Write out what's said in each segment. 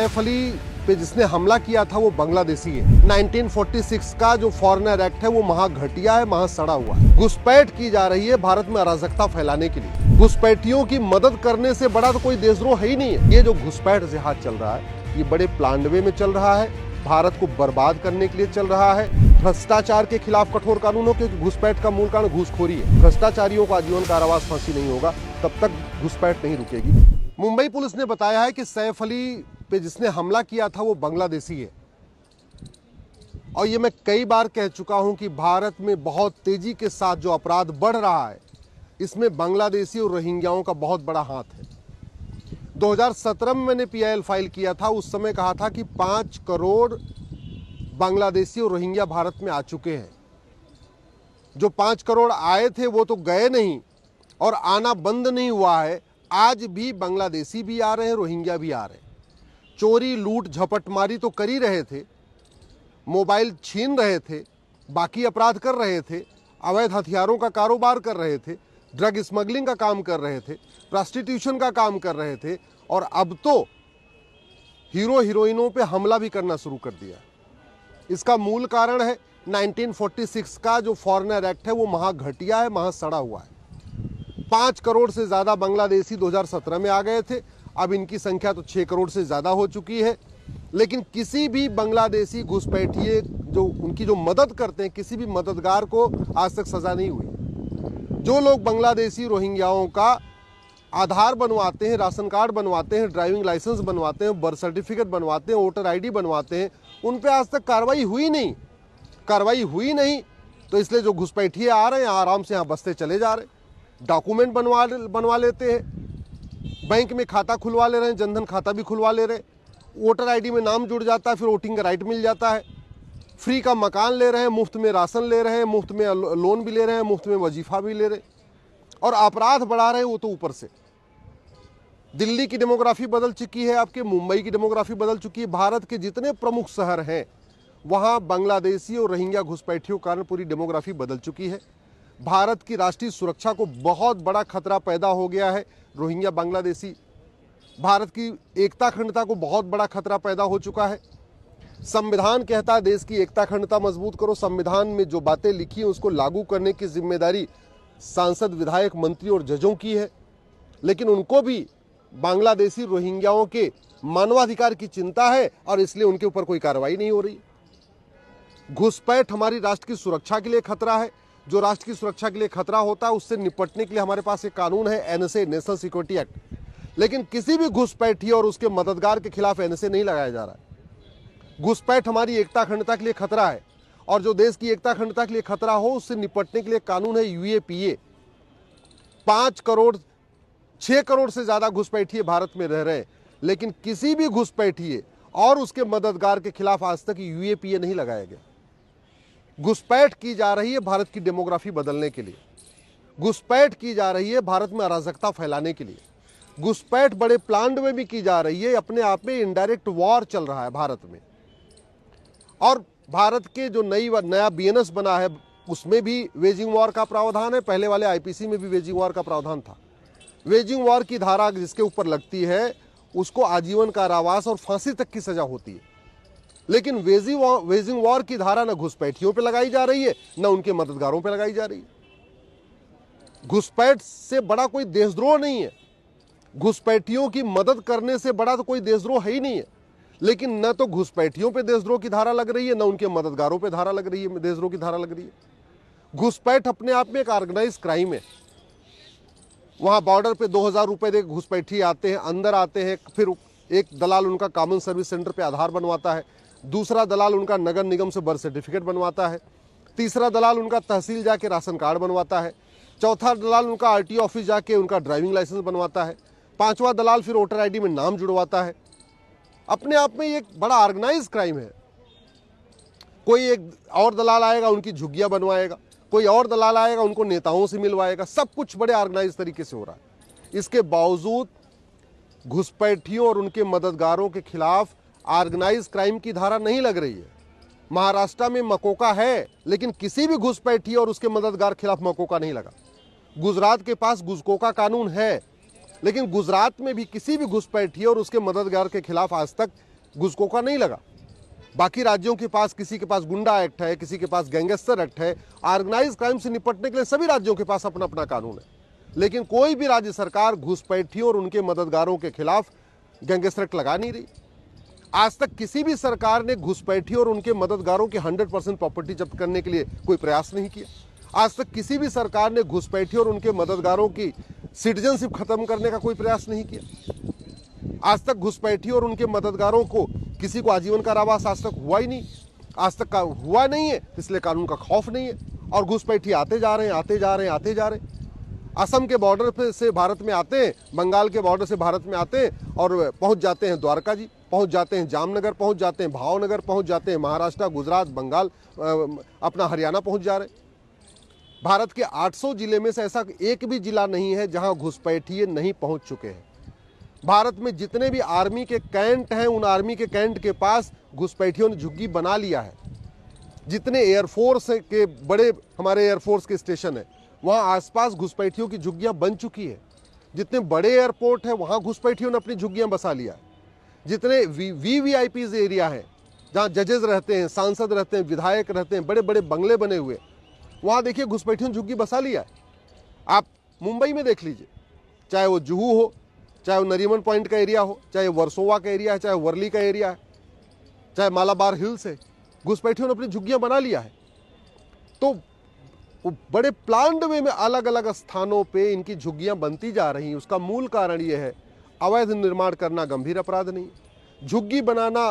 सैफ अली पे जिसने हमला किया था वो बांग्लादेशी है। 1946 का जो फॉरेनर एक्ट है वो महा घटिया है, महा सड़ा हुआ है। घुसपैठ की जा रही है भारत में अराजकता फैलाने के लिए। घुसपैठियों की मदद करने से बड़ा तो कोई देशद्रोह है ही नहीं है। ये जो घुसपैठ जिहाद चल रहा है ये बड़े प्लान वे में चल रहा है, भारत को बर्बाद करने के लिए चल रहा है। भ्रष्टाचार के खिलाफ कठोर कानून हो, क्योंकि घुसपैठ का मूल कारण घूसखोरी है। भ्रष्टाचारियों को आजीवन कारावास, फांसी नहीं होगा तब तक घुसपैठ नहीं रुकेगी। मुंबई पुलिस ने बताया है कि सैफ अली पे जिसने हमला किया था वो बांग्लादेशी है। और ये मैं कई बार कह चुका हूं कि भारत में बहुत तेजी के साथ जो अपराध बढ़ रहा है इसमें बांग्लादेशी और रोहिंग्याओं का बहुत बड़ा हाथ है। 2017 में मैंने पीआईएल फाइल किया था, उस समय कहा था कि 5 करोड़ बांग्लादेशी और रोहिंग्या भारत में आ चुके हैं। जो 5 करोड़ आए थे वो तो गए नहीं और आना बंद नहीं हुआ है। आज भी बांग्लादेशी भी आ रहे हैं, रोहिंग्या भी आ रहे हैं। चोरी, लूट, झपटमारी तो कर ही रहे थे, मोबाइल छीन रहे थे, बाकी अपराध कर रहे थे, अवैध हथियारों का कारोबार कर रहे थे, ड्रग स्मगलिंग का काम कर रहे थे, प्रोस्टिट्यूशन का काम कर रहे थे और अब तो हीरो हीरोइनों पे हमला भी करना शुरू कर दिया। इसका मूल कारण है 1946 का जो फॉरेनर एक्ट है वो महा घटिया है, महा सड़ा हुआ है। 5 करोड़ से ज़्यादा बांग्लादेशी 2017 में आ गए थे, अब इनकी संख्या तो 6 करोड़ से ज़्यादा हो चुकी है। लेकिन किसी भी बांग्लादेशी घुसपैठिए जो उनकी जो मदद करते हैं, किसी भी मददगार को आज तक सज़ा नहीं हुई। जो लोग बांग्लादेशी रोहिंग्याओं का आधार बनवाते हैं, राशन कार्ड बनवाते हैं, ड्राइविंग लाइसेंस बनवाते हैं, बर्थ सर्टिफिकेट बनवाते हैं, वोटर आईडी बनवाते हैं, उन पे आज तक कार्रवाई हुई नहीं। तो इसलिए जो घुसपैठिए आ रहे हैं आराम से यहाँ बसते चले जा रहे हैं, डॉक्यूमेंट बनवा लेते हैं, बैंक में खाता खुलवा ले रहे हैं, जनधन खाता भी खुलवा ले रहे हैं, वोटर आईडी में नाम जुड़ जाता है, फिर वोटिंग का राइट मिल जाता है, फ्री का मकान ले रहे हैं, मुफ्त में राशन ले रहे हैं, मुफ्त में लोन भी ले रहे हैं, मुफ्त में वजीफा भी ले रहे हैं और अपराध बढ़ा रहे हैं वो तो ऊपर से। दिल्ली की डेमोग्राफी बदल चुकी है, आपके मुंबई की डेमोग्राफी बदल चुकी है। भारत के जितने प्रमुख शहर हैं वहाँ बांग्लादेशी और रोहिंग्या घुसपैठियों के कारण पूरी डेमोग्राफी बदल चुकी है। भारत की राष्ट्रीय सुरक्षा को बहुत बड़ा खतरा पैदा हो गया है रोहिंग्या बांग्लादेशी। भारत की एकता अखंडता को बहुत बड़ा खतरा पैदा हो चुका है। संविधान कहता है देश की एकता अखंडता मजबूत करो। संविधान में जो बातें लिखी हैं उसको लागू करने की जिम्मेदारी सांसद, विधायक, मंत्री और जजों की है, लेकिन उनको भी बांग्लादेशी रोहिंग्याओं के मानवाधिकार की चिंता है और इसलिए उनके ऊपर कोई कार्रवाई नहीं हो रही। घुसपैठ हमारी राष्ट्र की सुरक्षा के लिए खतरा है। जो राष्ट्र की सुरक्षा के लिए खतरा होता है उससे निपटने के लिए हमारे पास एक कानून है, एनएसए, नेशनल सिक्योरिटी एक्ट। लेकिन किसी भी घुसपैठिए और उसके मददगार के खिलाफ एनएसए नहीं लगाया जा रहा है। घुसपैठ हमारी एकता अखंडता के लिए खतरा है और जो देश की एकता अखंडता के लिए खतरा हो उससे निपटने के लिए कानून है यूएपीए। 6 करोड़ से ज्यादा घुसपैठिए भारत में रह रहे हैं, लेकिन किसी भी घुसपैठिए और उसके मददगार के खिलाफ आज तक यूएपीए नहीं लगाया गया। घुसपैठ की जा रही है भारत की डेमोग्राफी बदलने के लिए, घुसपैठ की जा रही है भारत में अराजकता फैलाने के लिए, घुसपैठ बड़े प्लान में भी की जा रही है। अपने आप में इनडायरेक्ट वॉर चल रहा है भारत में। और भारत के जो नया बीएनएस बना है उसमें भी वेजिंग वॉर का प्रावधान है। पहले वाले आईपीसी में भी वेजिंग वॉर का प्रावधान था। वेजिंग वॉर की धारा जिसके ऊपर लगती है उसको आजीवन कारावास और फांसी तक की सजा होती है। लेकिन वेजिंग वॉर की धारा न घुसपैठियों पे लगाई जा रही है न उनके मददगारों पे लगाई जा रही है। घुसपैठ से बड़ा कोई देशद्रोह नहीं है। घुसपैठियों की मदद करने से बड़ा तो कोई देशद्रोह है ही नहीं है। लेकिन न तो घुसपैठियों पे देशद्रोह की धारा लग रही है, न उनके मददगारों पे धारा लग रही है, देशद्रोह की धारा लग रही है। घुसपैठ अपने आप में एक ऑर्गेनाइज क्राइम है। वहां बॉर्डर पे 2000 रुपए दे घुसपैठी आते हैं, अंदर आते हैं, फिर एक दलाल उनका कॉमन सर्विस सेंटर पे आधार बनवाता है, दूसरा दलाल उनका नगर निगम से बर्थ सर्टिफिकेट बनवाता है, तीसरा दलाल उनका तहसील जाके राशन कार्ड बनवाता है, चौथा दलाल उनका आरटीओ ऑफिस जाके उनका ड्राइविंग लाइसेंस बनवाता है, पांचवा दलाल फिर वोटर आईडी में नाम जुड़वाता है। अपने आप में ये एक बड़ा ऑर्गेनाइज क्राइम है। कोई एक और दलाल आएगा उनकी झुग्गियां बनवाएगा, कोई और दलाल आएगा उनको नेताओं से मिलवाएगा। सब कुछ बड़े ऑर्गेनाइज तरीके से हो रहा है। इसके बावजूद घुसपैठियों और उनके मददगारों के खिलाफ ऑर्गेनाइज क्राइम की धारा नहीं लग रही है। महाराष्ट्र में मकोका है, लेकिन किसी भी घुसपैठिए और उसके मददगार खिलाफ मकोका नहीं लगा। गुजरात के पास गुजकोका कानून है, लेकिन गुजरात में भी किसी भी घुसपैठिए और उसके मददगार के खिलाफ आज तक घुसखोर नहीं लगा। बाकी राज्यों के पास, किसी के पास गुंडा एक्ट है, किसी के पास गैंगस्टर एक्ट है, ऑर्गेनाइज क्राइम से निपटने के लिए सभी राज्यों के पास अपना अपना कानून है। लेकिन कोई भी राज्य सरकार घुसपैठियों और उनके मददगारों के खिलाफ गैंगस्टर एक्ट लगा नहीं रही। आज तक किसी भी सरकार ने घुसपैठियों और उनके मददगारों की 100% प्रॉपर्टी जब्त करने के लिए कोई प्रयास नहीं किया। आज तक किसी भी सरकार ने घुसपैठियों और उनके मददगारों की सिटीजनशिप खत्म करने का कोई प्रयास नहीं किया। आज तक घुसपैठियों और उनके मददगारों को किसी को आजीवन कारावास आज तक हुआ ही नहीं, आज तक का हुआ नहीं है, इसलिए कानून का खौफ नहीं है। और घुसपैठी आते जा रहे हैं, आते जा रहे हैं, आते जा रहे हैं। असम के बॉर्डर पे से भारत में आते हैं, बंगाल के बॉर्डर से भारत में आते हैं और पहुंच जाते हैं द्वारका जी, पहुंच जाते हैं जामनगर, पहुंच जाते हैं भावनगर, पहुंच जाते हैं महाराष्ट्र, गुजरात, बंगाल, अपना हरियाणा पहुंच जा रहे हैं। भारत के 800 जिले में से ऐसा एक भी जिला नहीं है जहां घुसपैठिए नहीं पहुंच चुके हैं। भारत में जितने भी आर्मी के कैंट हैं, उन आर्मी के कैंट के पास घुसपैठियों ने झुग्गी बना लिया है। जितने एयरफोर्स के बड़े हमारे एयरफोर्स के स्टेशन है, वहां आसपास घुसपैठियों की झुग्गियां बन चुकी है। जितने बड़े एयरपोर्ट है, वहां घुसपैठियों ने अपनी झुग्गियां बसा लिया। जितने वीवीआईपीज एरिया है, जहां जजेस रहते हैं, सांसद रहते हैं, विधायक रहते हैं, बड़े बड़े बंगले बने हुए, वहां देखिए घुसपैठियों ने झुग्गी बसा लिया है। आप मुंबई में देख लीजिए, चाहे वो जुहू हो, चाहे वो नरीमन पॉइंट का एरिया हो, चाहे वर्सोवा का एरिया है, चाहे वर्ली का एरिया है, चाहे मालाबार हिल्स है, घुसपैठियों ने अपनी झुग्गियां बना लिया है। तो वो बड़े प्लान्ड वे में अलग अलग स्थानों पे इनकी झुग्गियां बनती जा रही हैं। उसका मूल कारण ये है, अवैध निर्माण करना गंभीर अपराध नहीं है। झुग्गी बनाना,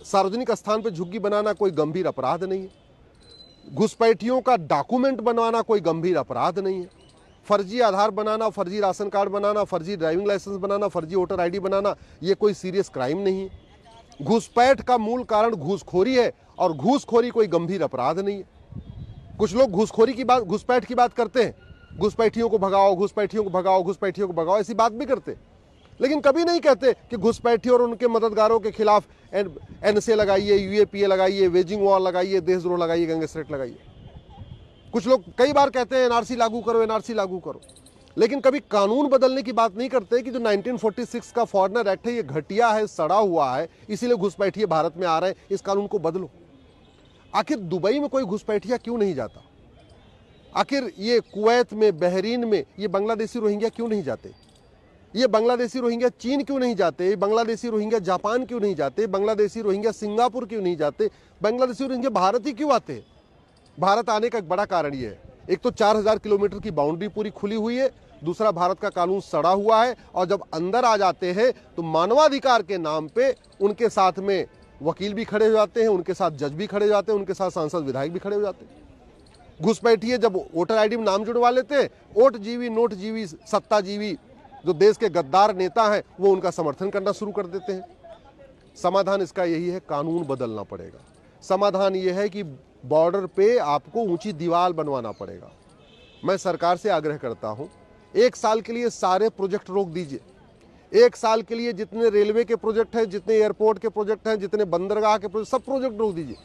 सार्वजनिक स्थान पे झुग्गी बनाना कोई गंभीर अपराध नहीं है। घुसपैठियों का डॉक्यूमेंट बनवाना कोई गंभीर अपराध नहीं है। फर्जी आधार बनाना, फर्जी राशन कार्ड बनाना, फर्जी ड्राइविंग लाइसेंस बनाना, फर्जी वोटर आईडी बनाना, ये कोई सीरियस क्राइम नहीं है। घुसपैठ का मूल कारण घूसखोरी है और घूसखोरी कोई गंभीर अपराध नहीं है। कुछ लोग घूसखोरी की बात, घुसपैठ की बात करते हैं, घुसपैठियों को भगाओ, घुसपैठियों को भगाओ, घुसपैठियों को भगाओ, ऐसी बात भी करते, लेकिन कभी नहीं कहते कि घुसपैठियों और उनके मददगारों के खिलाफ एनएसए लगाइए, यूएपीए लगाइए, वेजिंग वॉर लगाइए, देशद्रोह लगाइए, गैंगस्टर एक्ट लगाइए। कुछ लोग कई बार कहते हैं एनआरसी लागू करो, एनआरसी लागू करो, लेकिन कभी कानून बदलने की बात नहीं करते कि जो 1946 का फॉरेनर एक्ट है, ये घटिया है, सड़ा हुआ है, इसीलिए घुसपैठिए भारत में आ रहे हैं, इस कानून को बदलो। आखिर दुबई में कोई घुसपैठिया क्यों नहीं जाता? आखिर ये कुवैत में, बहरीन में ये बांग्लादेशी रोहिंग्या क्यों नहीं जाते? ये बांग्लादेशी रोहिंग्या चीन क्यों नहीं जाते? बांग्लादेशी रोहिंग्या जापान क्यों नहीं जाते? बांग्लादेशी रोहिंग्या सिंगापुर क्यों नहीं जाते? बांग्लादेशी रोहिंग्या भारत ही क्यों आते हैं? भारत आने का एक बड़ा कारण ये है, एक तो 4000 किलोमीटर की बाउंड्री पूरी खुली हुई है, दूसरा भारत का कानून सड़ा हुआ है, और जब अंदर आ जाते हैं तो मानवाधिकार के नाम पे उनके साथ में वकील भी खड़े हो जाते हैं, उनके साथ जज भी खड़े हो जाते हैं, उनके साथ सांसद विधायक भी खड़े हो जाते हैं। घुसपैठिए जब वोटर आईडी में नाम जुड़वा लेते हैं, ओट जीवी, नोट जीवी, सत्ता जीवी जो देश के गद्दार नेता हैं, वो उनका समर्थन करना शुरू कर देते हैं। समाधान इसका यही है, कानून बदलना पड़ेगा। समाधान ये है कि बॉर्डर पे आपको ऊंची दीवार बनवाना पड़ेगा। मैं सरकार से आग्रह करता हूं, 1 साल के लिए सारे प्रोजेक्ट रोक दीजिए। 1 साल के लिए जितने रेलवे के प्रोजेक्ट हैं, जितने एयरपोर्ट के प्रोजेक्ट हैं, जितने बंदरगाह के प्रोजेक्ट, सब प्रोजेक्ट रोक दीजिए।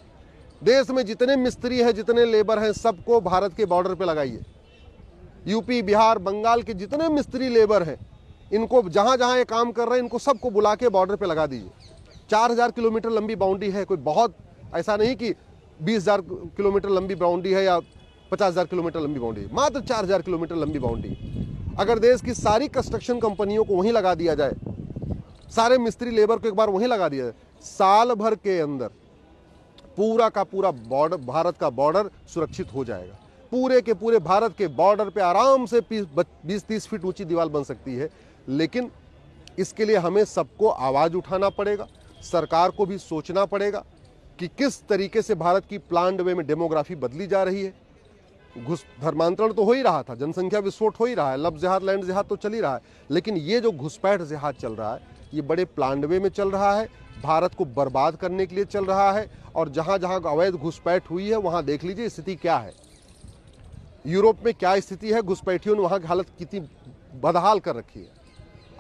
देश में जितने मिस्त्री हैं, जितने लेबर हैं, सबको भारत के बॉर्डर पे लगाइए। यूपी, बिहार, बंगाल के जितने मिस्त्री लेबर हैं, इनको जहां जहां ये काम कर रहे हैं, इनको सबको बुला के बॉर्डर पे लगा दीजिए। 4000 किलोमीटर लंबी बाउंड्री है, कोई बहुत ऐसा नहीं कि 20,000 किलोमीटर लंबी बाउंड्री है या 50,000 किलोमीटर लंबी बाउंड्री, मात्र 4000 किलोमीटर लंबी बाउंड्री। अगर देश की सारी कंस्ट्रक्शन कंपनियों को वहीं लगा दिया जाए, सारे मिस्त्री लेबर को एक बार वहीं लगा दिया जाए, साल भर के अंदर पूरा का पूरा बॉर्डर, भारत का बॉर्डर सुरक्षित हो जाएगा। पूरे के पूरे भारत के बॉर्डर पे आराम से 20-30 फीट ऊंची दीवार बन सकती है। लेकिन इसके लिए हमें सबको आवाज उठाना पड़ेगा, सरकार को भी सोचना पड़ेगा कि किस तरीके से भारत की प्लान्ड वे में डेमोग्राफी बदली जा रही है। धर्मांतरण तो हो ही रहा था, जनसंख्या विस्फोट हो ही रहा है, लब जिहाद, लैंड जिहाद तो चल ही रहा है, लेकिन ये जो घुसपैठ जिहाद चल रहा है, ये बड़े प्लान्ड वे में चल रहा है, भारत को बर्बाद करने के लिए चल रहा है। और जहां जहां अवैध घुसपैठ हुई है, वहां देख लीजिए स्थिति क्या है। यूरोप में क्या स्थिति है, घुसपैठियों ने वहां की हालत कितनी बदहाल कर रखी है।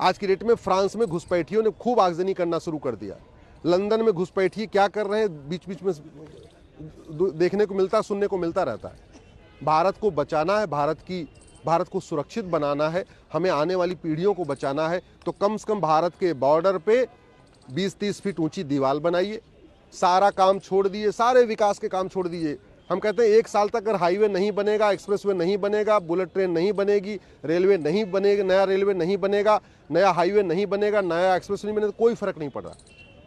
आज की डेट में फ्रांस में घुसपैठियों ने खूब आगजनी करना शुरू कर दिया। लंदन में घुसपैठिए क्या कर रहे हैं, बीच बीच में देखने को मिलता, सुनने को मिलता रहता है। भारत को बचाना है, भारत को सुरक्षित बनाना है, हमें आने वाली पीढ़ियों को बचाना है, तो कम से कम भारत के बॉर्डर पे 20-30 फीट ऊंची दीवार बनाइए, सारा काम छोड़ दिए, सारे विकास के काम छोड़ दीजिए। हम कहते हैं 1 साल तक अगर हाईवे नहीं बनेगा, एक्सप्रेसवे नहीं बनेगा, बुलेट ट्रेन नहीं बनेगी, रेलवे नहीं बनेगा, नया रेलवे नहीं बनेगा, नया हाईवे नहीं बनेगा, नया एक्सप्रेस नहीं बनेगा, कोई फर्क नहीं पड़ रहा।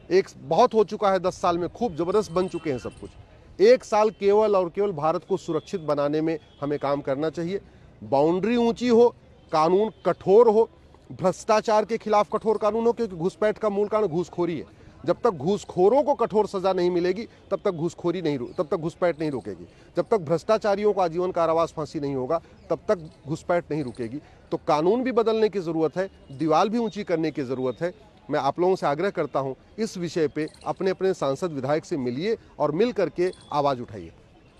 एक बहुत हो चुका है, 10 साल में खूब जबरदस्त बन चुके हैं सब कुछ। 1 साल केवल और केवल भारत को सुरक्षित बनाने में हमें काम करना चाहिए। बाउंड्री ऊंची हो, कानून कठोर हो, भ्रष्टाचार के खिलाफ कठोर कानून हो, क्योंकि घुसपैठ का मूल कारण घूसखोरी है। जब तक घूसखोरों को कठोर सजा नहीं मिलेगी तब तक घूसखोरी नहीं तब तक घुसपैठ नहीं रुकेगी। जब तक भ्रष्टाचारियों को आजीवन कारावास फांसी नहीं होगा तब तक घुसपैठ नहीं रुकेगी। तो कानून भी बदलने की ज़रूरत है, दीवार भी ऊंची करने की ज़रूरत है। मैं आप लोगों से आग्रह करता हूं, इस विषय पे अपने अपने सांसद विधायक से मिलिए और मिल करके आवाज़ उठाइए।